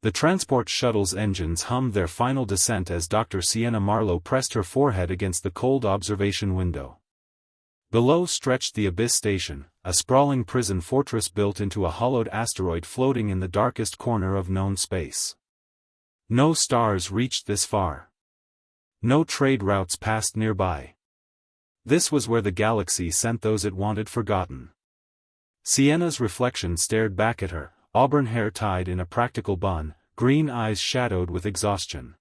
The transport shuttle's engines hummed their final descent as Dr. Sienna Marlowe pressed her forehead against the cold observation window. Below stretched the Abyss Station, a sprawling prison fortress built into a hollowed asteroid floating in the darkest corner of known space. No stars reached this far. No trade routes passed nearby. This was where the galaxy sent those it wanted forgotten. Sienna's reflection stared back at her, auburn hair tied in a practical bun, green eyes shadowed with exhaustion.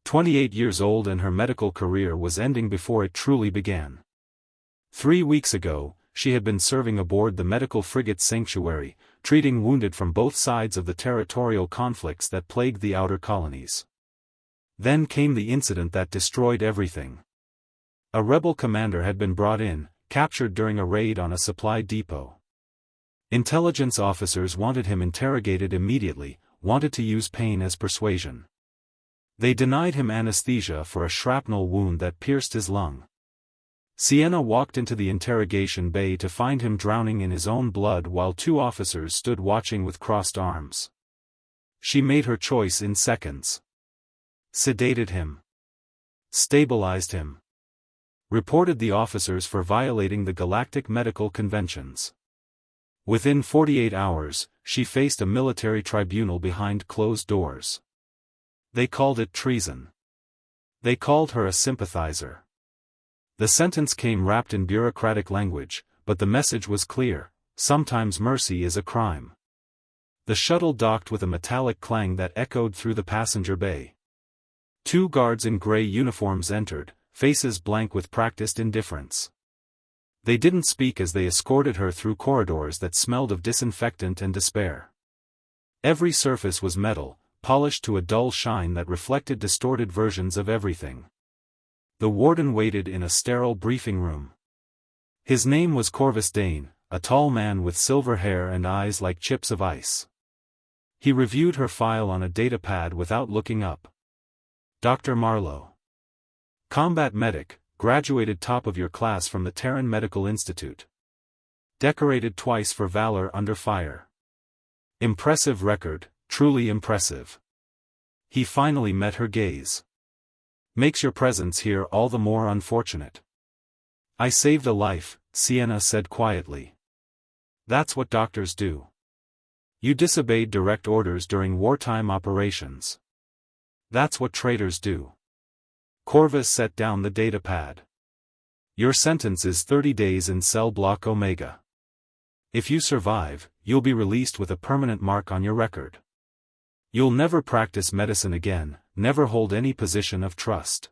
28 years old and her medical career was ending before it truly began. 3 weeks ago, she had been serving aboard the medical frigate Sanctuary, treating wounded from both sides of the territorial conflicts that plagued the outer colonies. Then came the incident that destroyed everything. A rebel commander had been brought in, captured during a raid on a supply depot. Intelligence officers wanted him interrogated immediately, wanted to use pain as persuasion. They denied him anesthesia for a shrapnel wound that pierced his lung. Sienna walked into the interrogation bay to find him drowning in his own blood while 2 officers stood watching with crossed arms. She made her choice in seconds. Sedated him. Stabilized him. Reported the officers for violating the galactic medical conventions. Within 48 hours, she faced a military tribunal behind closed doors. They called it treason. They called her a sympathizer. The sentence came wrapped in bureaucratic language, but the message was clear: sometimes mercy is a crime. The shuttle docked with a metallic clang that echoed through the passenger bay. 2 guards in gray uniforms entered, faces blank with practiced indifference. They didn't speak as they escorted her through corridors that smelled of disinfectant and despair. Every surface was metal, polished to a dull shine that reflected distorted versions of everything. The warden waited in a sterile briefing room. His name was Corvus Dane, a tall man with silver hair and eyes like chips of ice. He reviewed her file on a datapad without looking up. Dr. Marlowe. Combat medic, graduated top of your class from the Terran Medical Institute. Decorated twice for valor under fire. Impressive record, truly impressive. He finally met her gaze. Makes your presence here all the more unfortunate. I saved a life, Sienna said quietly. That's what doctors do. You disobeyed direct orders during wartime operations. That's what traitors do. Corvus set down the datapad. Your sentence is 30 days in cell block Omega. If you survive, you'll be released with a permanent mark on your record. You'll never practice medicine again, never hold any position of trust.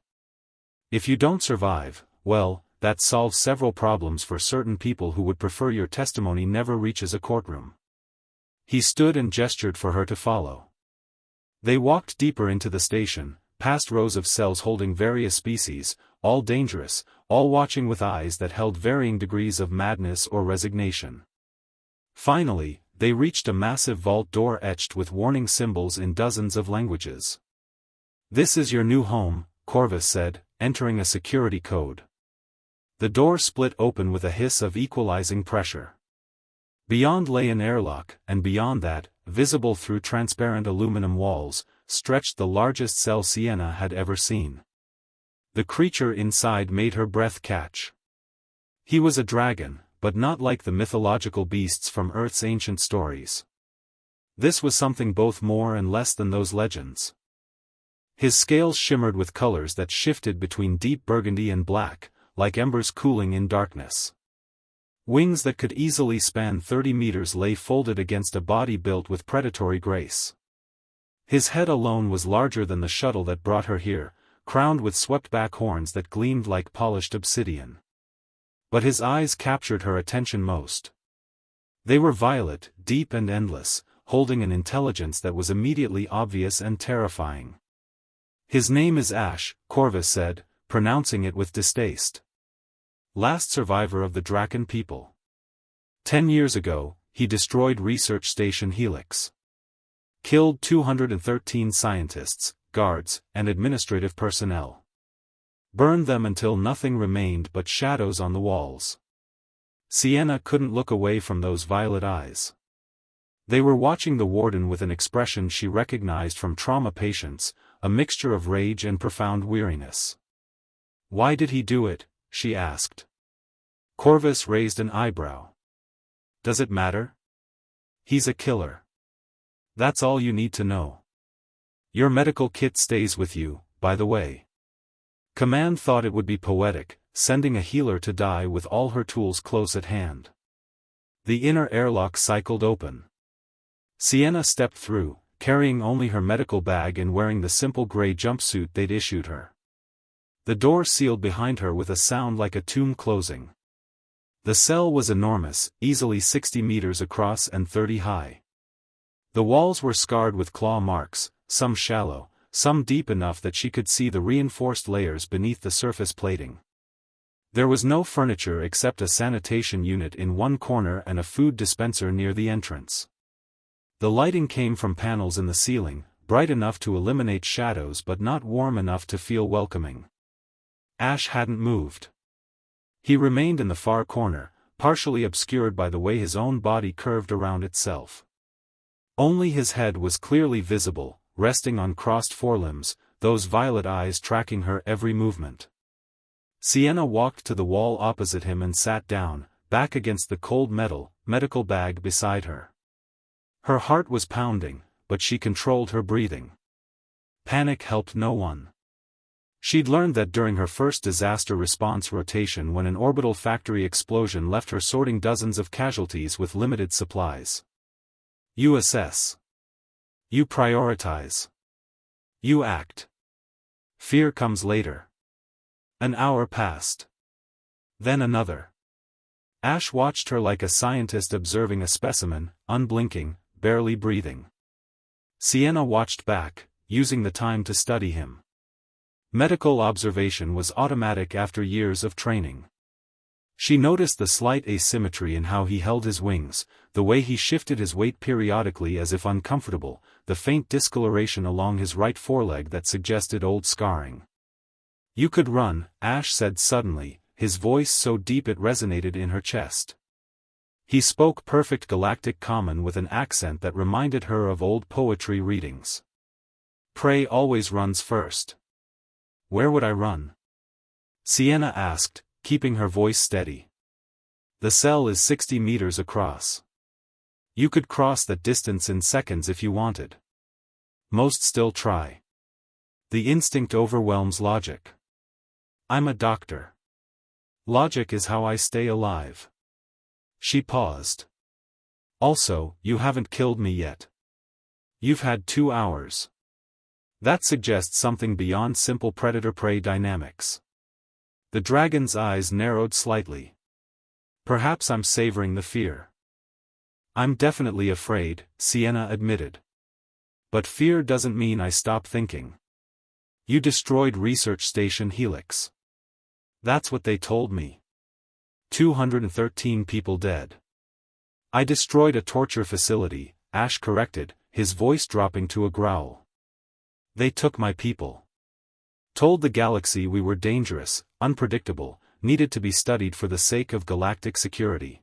If you don't survive, well, that solves several problems for certain people who would prefer your testimony never reaches a courtroom. He stood and gestured for her to follow. They walked deeper into the station, past rows of cells holding various species, all dangerous, all watching with eyes that held varying degrees of madness or resignation. Finally, they reached a massive vault door etched with warning symbols in dozens of languages. This is your new home, Corvus said, entering a security code. The door split open with a hiss of equalizing pressure. Beyond lay an airlock, and beyond that, visible through transparent aluminum walls, stretched the largest cell Sienna had ever seen. The creature inside made her breath catch. He was a dragon, but not like the mythological beasts from Earth's ancient stories. This was something both more and less than those legends. His scales shimmered with colors that shifted between deep burgundy and black, like embers cooling in darkness. Wings that could easily span 30 meters lay folded against a body built with predatory grace. His head alone was larger than the shuttle that brought her here, crowned with swept-back horns that gleamed like polished obsidian. But his eyes captured her attention most. They were violet, deep and endless, holding an intelligence that was immediately obvious and terrifying. His name is Ash, Corvus said, pronouncing it with distaste. Last survivor of the Drakkon people. 10 years ago, he destroyed Research Station Helix. Killed 213 scientists, guards, and administrative personnel. Burned them until nothing remained but shadows on the walls. Sienna couldn't look away from those violet eyes. They were watching the warden with an expression she recognized from trauma patients, a mixture of rage and profound weariness. "Why did he do it?" she asked. Corvus raised an eyebrow. "Does it matter? He's a killer. That's all you need to know. Your medical kit stays with you, by the way." Command thought it would be poetic, sending a healer to die with all her tools close at hand. The inner airlock cycled open. Sienna stepped through, carrying only her medical bag and wearing the simple gray jumpsuit they'd issued her. The door sealed behind her with a sound like a tomb closing. The cell was enormous, easily 60 meters across and 30 high. The walls were scarred with claw marks, some shallow, some deep enough that she could see the reinforced layers beneath the surface plating. There was no furniture except a sanitation unit in one corner and a food dispenser near the entrance. The lighting came from panels in the ceiling, bright enough to eliminate shadows but not warm enough to feel welcoming. Ash hadn't moved. He remained in the far corner, partially obscured by the way his own body curved around itself. Only his head was clearly visible, resting on crossed forelimbs, those violet eyes tracking her every movement. Sienna walked to the wall opposite him and sat down, back against the cold medical bag beside her. Her heart was pounding, but she controlled her breathing. Panic helped no one. She'd learned that during her first disaster response rotation when an orbital factory explosion left her sorting dozens of casualties with limited supplies. You assess. You prioritize. You act. Fear comes later. An hour passed. Then another. Ash watched her like a scientist observing a specimen, unblinking, barely breathing. Sienna watched back, using the time to study him. Medical observation was automatic after years of training. She noticed the slight asymmetry in how he held his wings, the way he shifted his weight periodically as if uncomfortable, the faint discoloration along his right foreleg that suggested old scarring. "You could run," Ash said suddenly, his voice so deep it resonated in her chest. He spoke perfect galactic common with an accent that reminded her of old poetry readings. "Prey always runs first." "Where would I run?" Sienna asked, keeping her voice steady. "The cell is 60 meters across. You could cross that distance in seconds if you wanted. Most still try. The instinct overwhelms logic. I'm a doctor. Logic is how I stay alive." She paused. "Also, you haven't killed me yet. You've had 2 hours. That suggests something beyond simple predator-prey dynamics." The dragon's eyes narrowed slightly. "Perhaps I'm savoring the fear." "I'm definitely afraid," Sienna admitted. "But fear doesn't mean I stop thinking. You destroyed Research Station Helix. That's what they told me. 213 people dead." "I destroyed a torture facility," Ash corrected, his voice dropping to a growl. "They took my people. Told the galaxy we were dangerous, unpredictable, needed to be studied for the sake of galactic security.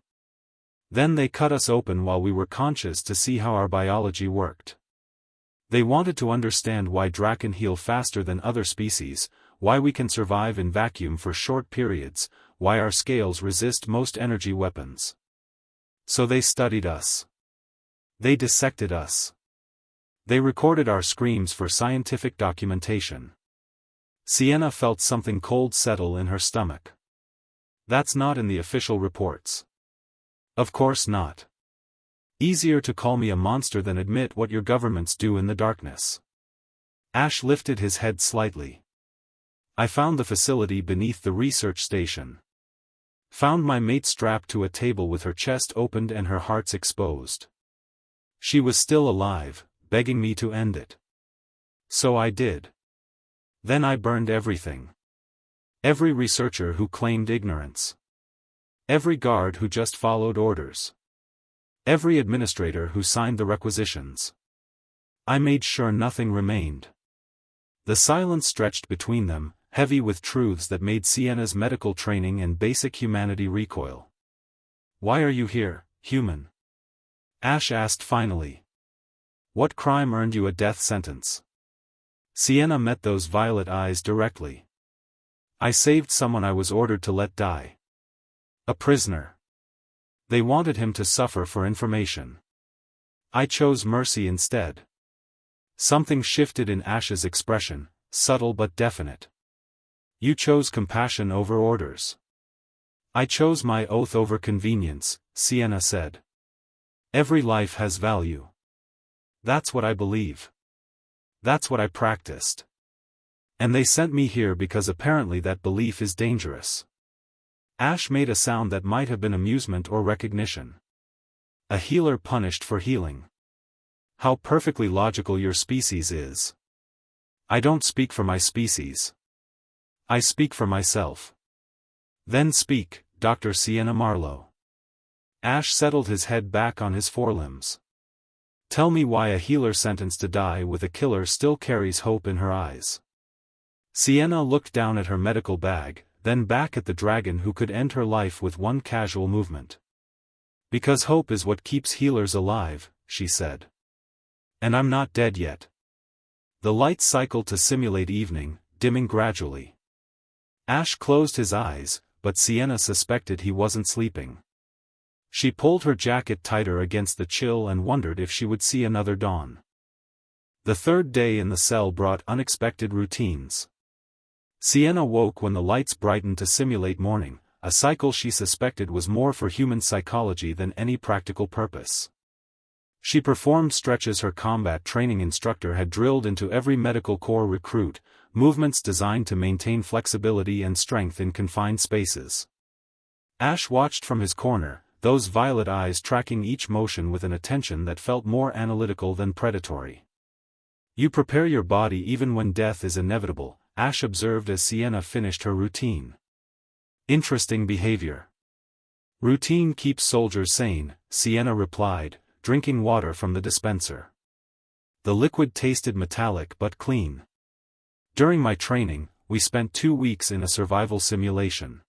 Then they cut us open while we were conscious to see how our biology worked. They wanted to understand why Drakkon heal faster than other species, why we can survive in vacuum for short periods, why our scales resist most energy weapons. So they studied us. They dissected us. They recorded our screams for scientific documentation." Sienna felt something cold settle in her stomach. "That's not in the official reports." "Of course not. Easier to call me a monster than admit what your governments do in the darkness." Ash lifted his head slightly. "I found the facility beneath the research station. Found my mate strapped to a table with her chest opened and her heart exposed. She was still alive, begging me to end it. So I did. Then I burned everything. Every researcher who claimed ignorance. Every guard who just followed orders. Every administrator who signed the requisitions. I made sure nothing remained." The silence stretched between them, heavy with truths that made Sienna's medical training and basic humanity recoil. "Why are you here, human? Ash asked finally. What crime earned you a death sentence? Sienna met those violet eyes directly. I saved someone I was ordered to let die. A prisoner. They wanted him to suffer for information. I chose mercy instead. Something shifted in Ash's expression, subtle but definite. You chose compassion over orders. I chose my oath over convenience, Sienna said. Every life has value. That's what I believe. That's what I practiced. And they sent me here because apparently that belief is dangerous. Ash made a sound that might have been amusement or recognition. A healer punished for healing. How perfectly logical your species is. I don't speak for my species. I speak for myself. Then speak, Dr. Sienna Marlowe. Ash settled his head back on his forelimbs. Tell me why a healer sentenced to die with a killer still carries hope in her eyes. Sienna looked down at her medical bag, then back at the dragon who could end her life with one casual movement. Because hope is what keeps healers alive, she said. And I'm not dead yet. The light cycled to simulate evening, dimming gradually. Ash closed his eyes, but Sienna suspected he wasn't sleeping. She pulled her jacket tighter against the chill and wondered if she would see another dawn. The third day in the cell brought unexpected routines. Sienna woke when the lights brightened to simulate morning, a cycle she suspected was more for human psychology than any practical purpose. She performed stretches her combat training instructor had drilled into every medical corps recruit, movements designed to maintain flexibility and strength in confined spaces. Ash watched from his corner, those violet eyes tracking each motion with an attention that felt more analytical than predatory. You prepare your body even when death is inevitable, Ash observed as Sienna finished her routine. Interesting behavior. Routine keeps soldiers sane, Sienna replied, drinking water from the dispenser. The liquid tasted metallic but clean. During my training, we spent 2 weeks in a survival simulation.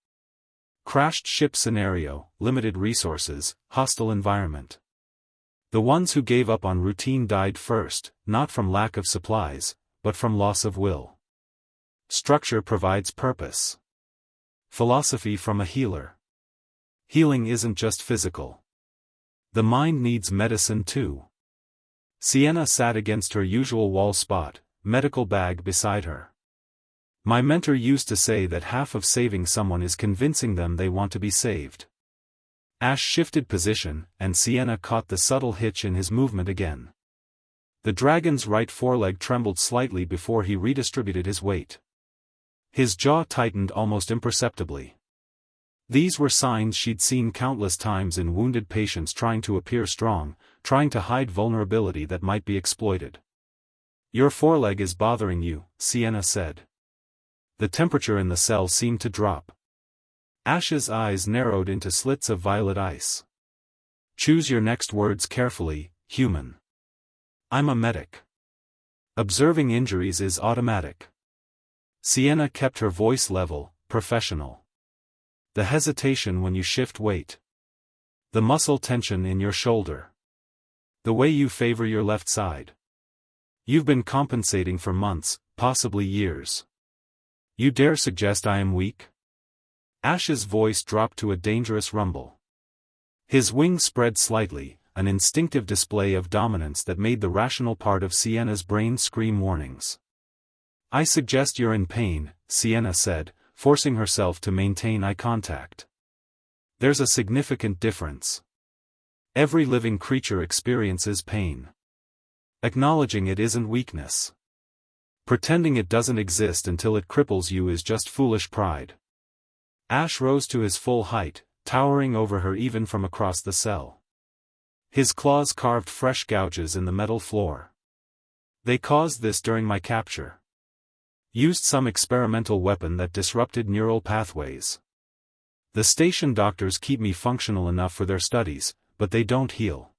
Crashed ship scenario, limited resources, hostile environment. The ones who gave up on routine died first, not from lack of supplies, but from loss of will. Structure provides purpose. Philosophy from a healer. Healing isn't just physical. The mind needs medicine too. Sienna sat against her usual wall spot, medical bag beside her. My mentor used to say that half of saving someone is convincing them they want to be saved. Ash shifted position, and Sienna caught the subtle hitch in his movement again. The dragon's right foreleg trembled slightly before he redistributed his weight. His jaw tightened almost imperceptibly. These were signs she'd seen countless times in wounded patients trying to appear strong, trying to hide vulnerability that might be exploited. Your foreleg is bothering you, Sienna said. The temperature in the cell seemed to drop. Ash's eyes narrowed into slits of violet ice. Choose your next words carefully, human. I'm a medic. Observing injuries is automatic. Sienna kept her voice level, professional. The hesitation when you shift weight. The muscle tension in your shoulder. The way you favor your left side. You've been compensating for months, possibly years. You dare suggest I am weak? Ash's voice dropped to a dangerous rumble. His wings spread slightly, an instinctive display of dominance that made the rational part of Sienna's brain scream warnings. I suggest you're in pain, Sienna said, forcing herself to maintain eye contact. There's a significant difference. Every living creature experiences pain. Acknowledging it isn't weakness. Pretending it doesn't exist until it cripples you is just foolish pride. Ash rose to his full height, towering over her even from across the cell. His claws carved fresh gouges in the metal floor. They caused this during my capture. Used some experimental weapon that disrupted neural pathways. The station doctors keep me functional enough for their studies, but they don't heal.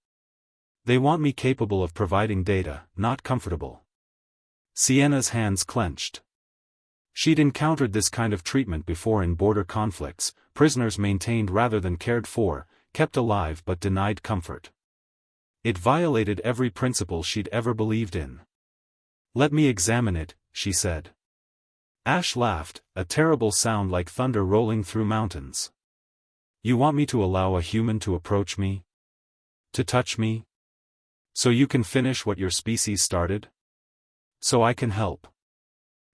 They want me capable of providing data, not comfortable. Sienna's hands clenched. She'd encountered this kind of treatment before in border conflicts, prisoners maintained rather than cared for, kept alive but denied comfort. It violated every principle she'd ever believed in. "Let me examine it," she said. Ash laughed, a terrible sound like thunder rolling through mountains. "You want me to allow a human to approach me? To touch me? So you can finish what your species started? So I can help."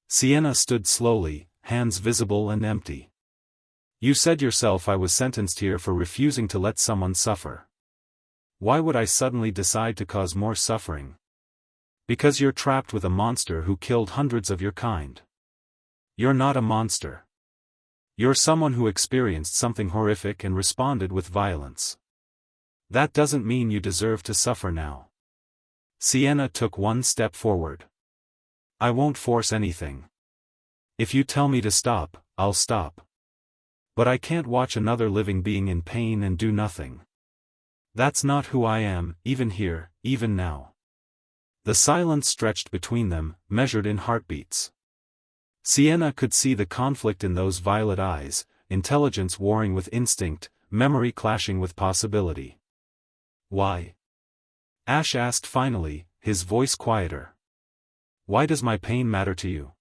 Sienna stood slowly, hands visible and empty. "You said yourself I was sentenced here for refusing to let someone suffer. Why would I suddenly decide to cause more suffering? Because you're trapped with a monster who killed hundreds of your kind. You're not a monster. You're someone who experienced something horrific and responded with violence. That doesn't mean you deserve to suffer now." Sienna took one step forward. "I won't force anything. If you tell me to stop, I'll stop. But I can't watch another living being in pain and do nothing. That's not who I am, even here, even now." The silence stretched between them, measured in heartbeats. Sienna could see the conflict in those violet eyes, intelligence warring with instinct, memory clashing with possibility. "Why?" Ash asked finally, his voice quieter. "Why does my pain matter to you?"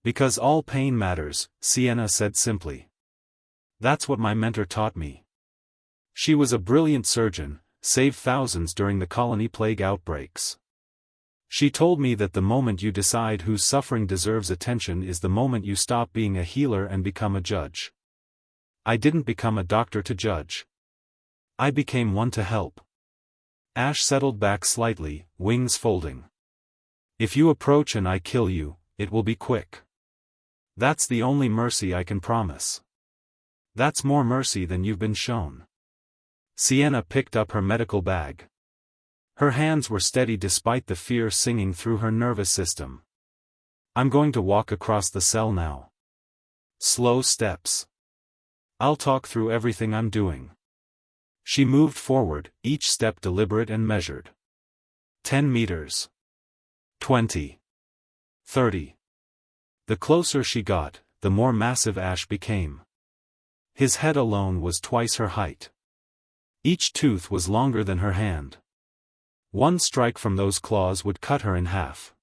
"Because all pain matters," Sienna said simply. "That's what my mentor taught me. She was a brilliant surgeon, saved thousands during the colony plague outbreaks. She told me that the moment you decide whose suffering deserves attention is the moment you stop being a healer and become a judge. I didn't become a doctor to judge. I became one to help." Ash settled back slightly, wings folding. "If you approach and I kill you, it will be quick. That's the only mercy I can promise. That's more mercy than you've been shown." Sienna picked up her medical bag. Her hands were steady despite the fear singing through her nervous system. "I'm going to walk across the cell now. Slow steps. I'll talk through everything I'm doing." She moved forward, each step deliberate and measured. 10 meters. 20. 30. The closer she got, the more massive Ash became. His head alone was twice her height. Each tooth was longer than her hand. One strike from those claws would cut her in half.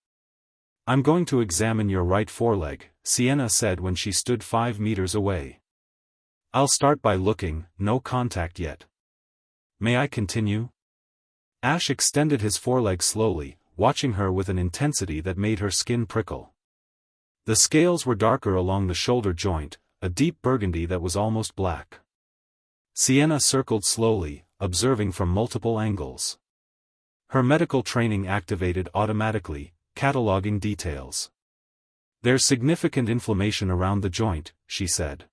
"I'm going to examine your right foreleg," Sienna said when she stood 5 meters away. "I'll start by looking, no contact yet. May I continue?" Ash extended his foreleg slowly, watching her with an intensity that made her skin prickle. The scales were darker along the shoulder joint, a deep burgundy that was almost black. Sienna circled slowly, observing from multiple angles. Her medical training activated automatically, cataloging details. "There's significant inflammation around the joint," she said.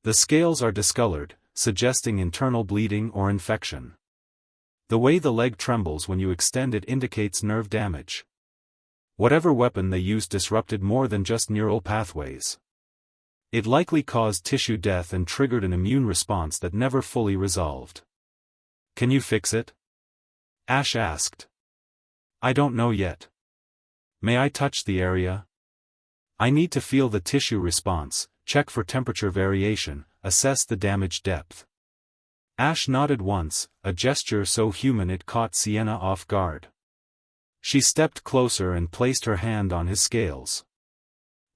"The scales are discolored, suggesting internal bleeding or infection. The way the leg trembles when you extend it indicates nerve damage. Whatever weapon they used disrupted more than just neural pathways. It likely caused tissue death and triggered an immune response that never fully resolved." "Can you fix it?" Ash asked. "I don't know yet. May I touch the area? I need to feel the tissue response, check for temperature variation, assess the damage depth." Ash nodded once, a gesture so human it caught Sienna off guard. She stepped closer and placed her hand on his scales.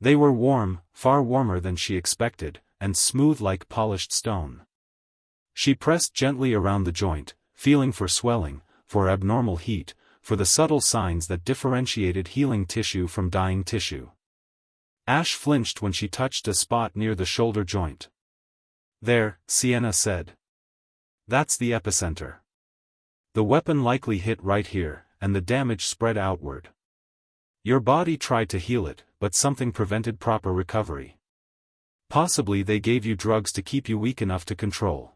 They were warm, far warmer than she expected, and smooth like polished stone. She pressed gently around the joint, feeling for swelling, for abnormal heat, for the subtle signs that differentiated healing tissue from dying tissue. Ash flinched when she touched a spot near the shoulder joint. "There," Sienna said. "That's the epicenter. The weapon likely hit right here, and the damage spread outward. Your body tried to heal it, but something prevented proper recovery. Possibly they gave you drugs to keep you weak enough to control."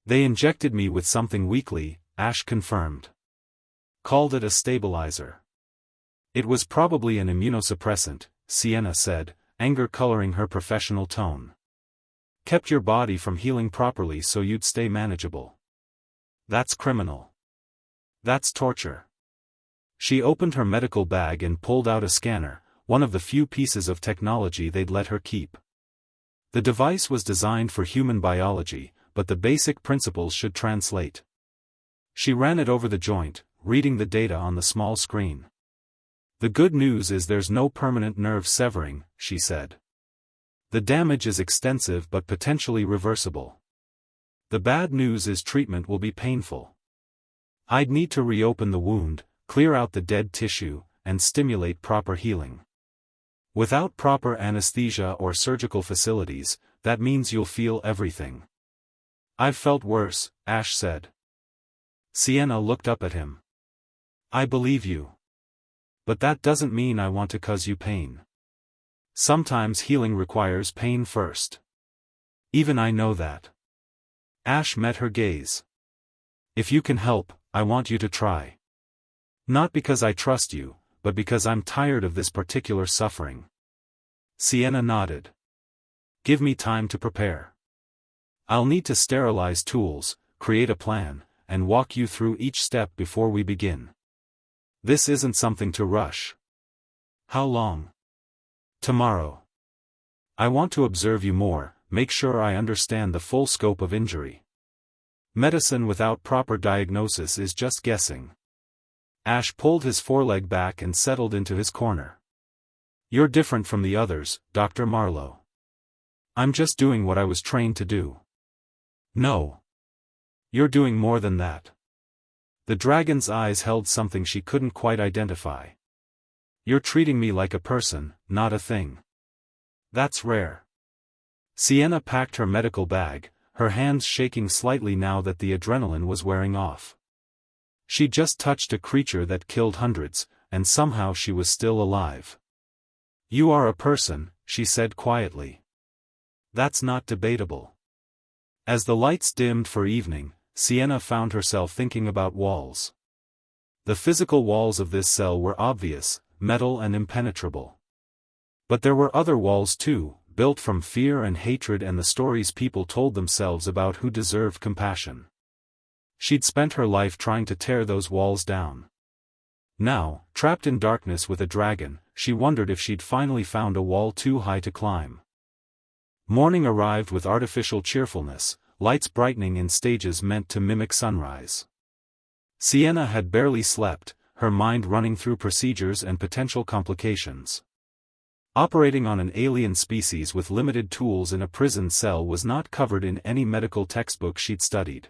"They injected me with something weekly," Ash confirmed. "Called it a stabilizer. It was probably an immunosuppressant," Sienna said, anger coloring her professional tone. "Kept your body from healing properly so you'd stay manageable. That's criminal. That's torture." She opened her medical bag and pulled out a scanner, one of the few pieces of technology they'd let her keep. The device was designed for human biology, but the basic principles should translate. She ran it over the joint, reading the data on the small screen. The good news is there's no permanent nerve severing, she said. The damage is extensive but potentially reversible. The bad news is treatment will be painful. I'd need to reopen the wound, clear out the dead tissue, and stimulate proper healing. Without proper anesthesia or surgical facilities, that means you'll feel everything. I've felt worse, Ash said. Sienna looked up at him. I believe you. But that doesn't mean I want to cause you pain. Sometimes healing requires pain first. Even I know that. Ash met her gaze. If you can help, I want you to try. Not because I trust you, but because I'm tired of this particular suffering. Sienna nodded. Give me time to prepare. I'll need to sterilize tools, create a plan, and walk you through each step before we begin. This isn't something to rush. How long? Tomorrow. I want to observe you more, make sure I understand the full scope of injury. Medicine without proper diagnosis is just guessing. Ash pulled his foreleg back and settled into his corner. You're different from the others, Dr. Marlowe. I'm just doing what I was trained to do. No. You're doing more than that. The dragon's eyes held something she couldn't quite identify. You're treating me like a person, not a thing. That's rare. Sienna packed her medical bag, her hands shaking slightly now that the adrenaline was wearing off. She'd just touched a creature that killed hundreds, and somehow she was still alive. You are a person, she said quietly. That's not debatable. As the lights dimmed for evening, Sienna found herself thinking about walls. The physical walls of this cell were obvious, metal and impenetrable. But there were other walls too, built from fear and hatred and the stories people told themselves about who deserved compassion. She'd spent her life trying to tear those walls down. Now, trapped in darkness with a dragon, she wondered if she'd finally found a wall too high to climb. Morning arrived with artificial cheerfulness, lights brightening in stages meant to mimic sunrise. Sienna had barely slept, her mind running through procedures and potential complications. Operating on an alien species with limited tools in a prison cell was not covered in any medical textbook she'd studied.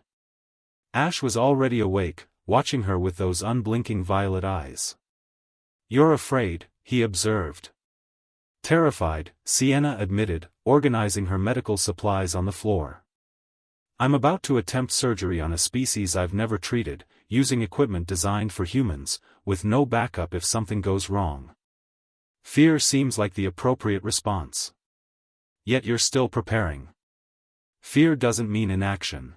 Ash was already awake, watching her with those unblinking violet eyes. You're afraid, he observed. Terrified, Sienna admitted, organizing her medical supplies on the floor. I'm about to attempt surgery on a species I've never treated, using equipment designed for humans, with no backup if something goes wrong. Fear seems like the appropriate response. Yet you're still preparing. Fear doesn't mean inaction.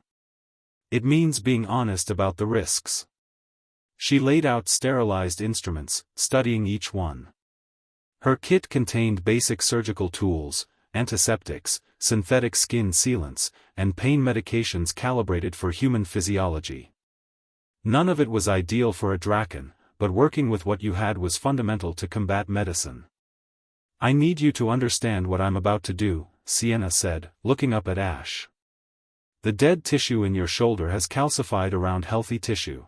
It means being honest about the risks. She laid out sterilized instruments, studying each one. Her kit contained basic surgical tools, antiseptics, synthetic skin sealants, and pain medications calibrated for human physiology. None of it was ideal for a Drakkon, but working with what you had was fundamental to combat medicine. I need you to understand what I'm about to do, Sienna said, looking up at Ash. The dead tissue in your shoulder has calcified around healthy tissue.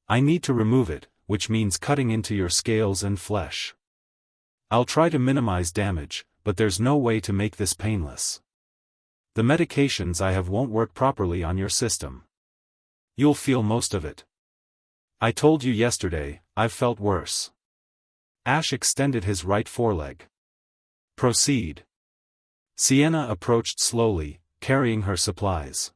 I need to remove it, which means cutting into your scales and flesh. I'll try to minimize damage, but there's no way to make this painless. The medications I have won't work properly on your system. You'll feel most of it. I told you yesterday, I've felt worse. Ash extended his right foreleg. Proceed. Sienna approached slowly, carrying her supplies.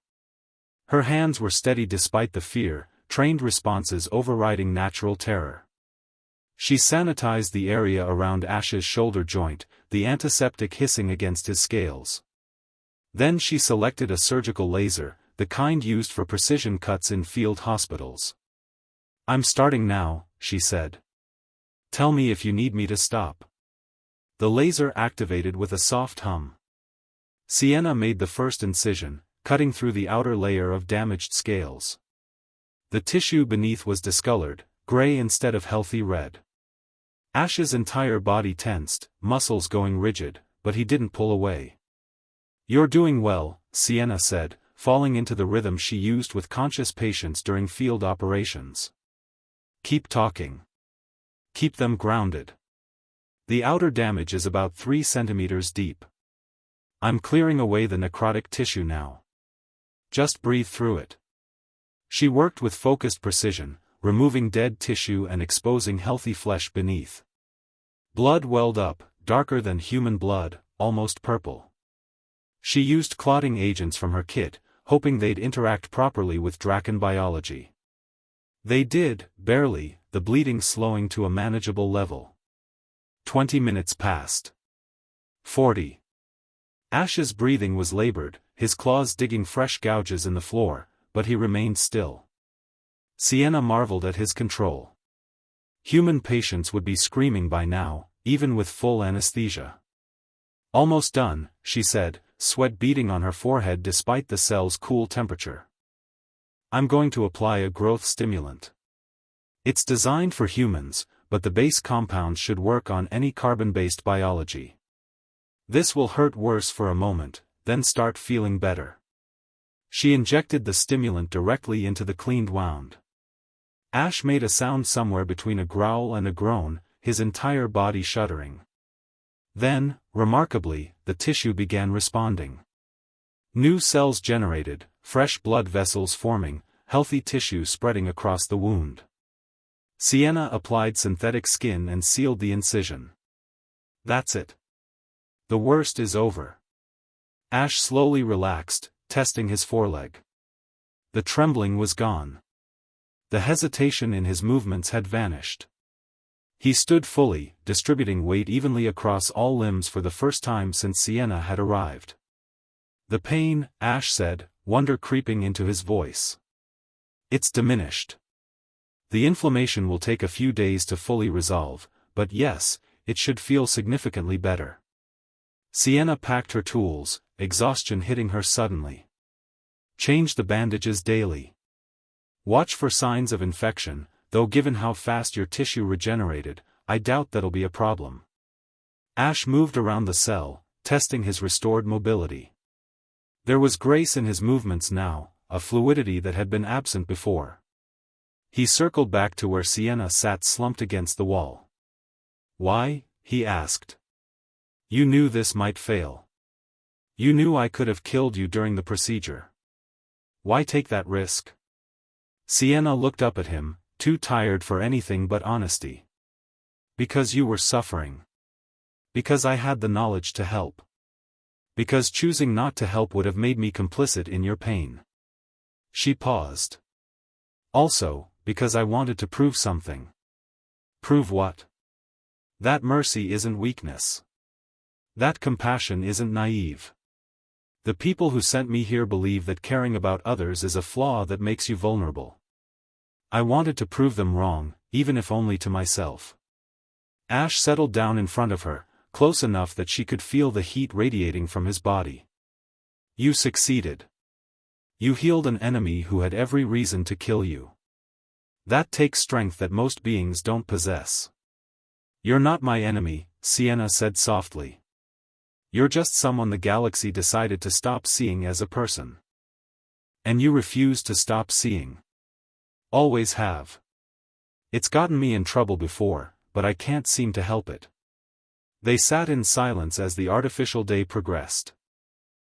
Her hands were steady despite the fear, trained responses overriding natural terror. She sanitized the area around Ash's shoulder joint, the antiseptic hissing against his scales. Then she selected a surgical laser, the kind used for precision cuts in field hospitals. I'm starting now, she said. Tell me if you need me to stop. The laser activated with a soft hum. Sienna made the first incision, cutting through the outer layer of damaged scales. The tissue beneath was discolored, gray instead of healthy red. Ash's entire body tensed, muscles going rigid, but he didn't pull away. You're doing well, Sienna said, falling into the rhythm she used with conscious patience during field operations. Keep talking. Keep them grounded. The outer damage is about 3 centimeters deep. I'm clearing away the necrotic tissue now. Just breathe through it. She worked with focused precision, removing dead tissue and exposing healthy flesh beneath. Blood welled up, darker than human blood, almost purple. She used clotting agents from her kit, hoping they'd interact properly with Drakkon biology. They did, barely, the bleeding slowing to a manageable level. 20 minutes passed. 40. Ash's breathing was labored, his claws digging fresh gouges in the floor, but he remained still. Sienna marveled at his control. Human patients would be screaming by now, even with full anesthesia. Almost done, she said, sweat beading on her forehead despite the cell's cool temperature. I'm going to apply a growth stimulant. It's designed for humans, but the base compounds should work on any carbon-based biology. This will hurt worse for a moment, then start feeling better. She injected the stimulant directly into the cleaned wound. Ash made a sound somewhere between a growl and a groan, his entire body shuddering. Then, remarkably, the tissue began responding. New cells generated, fresh blood vessels forming, healthy tissue spreading across the wound. Sienna applied synthetic skin and sealed the incision. That's it. The worst is over. Ash slowly relaxed, testing his foreleg. The trembling was gone. The hesitation in his movements had vanished. He stood fully, distributing weight evenly across all limbs for the first time since Sienna had arrived. The pain, Ash said, wonder creeping into his voice. It's diminished. The inflammation will take a few days to fully resolve, but yes, it should feel significantly better. Sienna packed her tools, exhaustion hitting her suddenly. Change the bandages daily. Watch for signs of infection, though given how fast your tissue regenerated, I doubt that'll be a problem. Ash moved around the cell, testing his restored mobility. There was grace in his movements now, a fluidity that had been absent before. He circled back to where Sienna sat slumped against the wall. Why? He asked. You knew this might fail. You knew I could have killed you during the procedure. Why take that risk? Sienna looked up at him, too tired for anything but honesty. Because you were suffering. Because I had the knowledge to help. Because choosing not to help would have made me complicit in your pain. She paused. Also, because I wanted to prove something. Prove what? That mercy isn't weakness. That compassion isn't naive. The people who sent me here believe that caring about others is a flaw that makes you vulnerable. I wanted to prove them wrong, even if only to myself. Ash settled down in front of her, close enough that she could feel the heat radiating from his body. You succeeded. You healed an enemy who had every reason to kill you. That takes strength that most beings don't possess. You're not my enemy, Sienna said softly. You're just someone the galaxy decided to stop seeing as a person. And you refuse to stop seeing. Always have. It's gotten me in trouble before, but I can't seem to help it. They sat in silence as the artificial day progressed.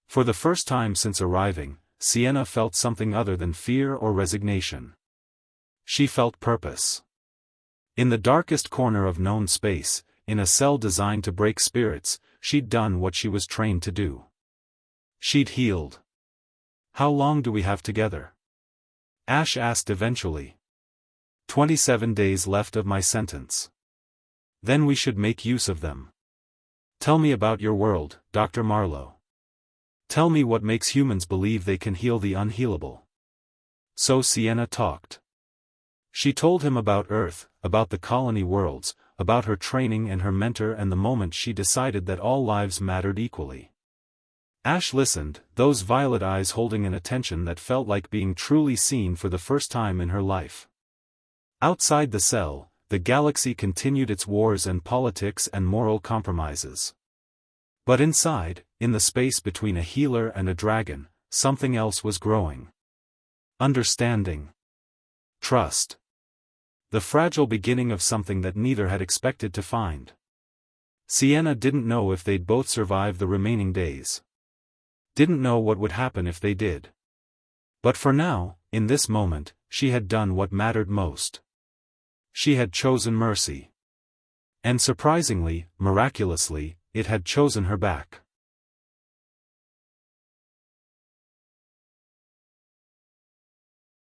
For the first time since arriving, Sienna felt something other than fear or resignation. She felt purpose. In the darkest corner of known space, in a cell designed to break spirits, she'd done what she was trained to do. She'd healed. How long do we have together? Ash asked eventually. 27 days left of my sentence. Then we should make use of them. Tell me about your world, Dr. Marlowe. Tell me what makes humans believe they can heal the unhealable. So Sienna talked. She told him about Earth, about the colony worlds, about her training and her mentor and the moment she decided that all lives mattered equally. Ash listened, those violet eyes holding an attention that felt like being truly seen for the first time in her life. Outside the cell, the galaxy continued its wars and politics and moral compromises. But inside, in the space between a healer and a dragon, something else was growing. Understanding. Trust. The fragile beginning of something that neither had expected to find. Sienna didn't know if they'd both survive the remaining days. Didn't know what would happen if they did. But for now, in this moment, she had done what mattered most. She had chosen mercy. And surprisingly, miraculously, it had chosen her back.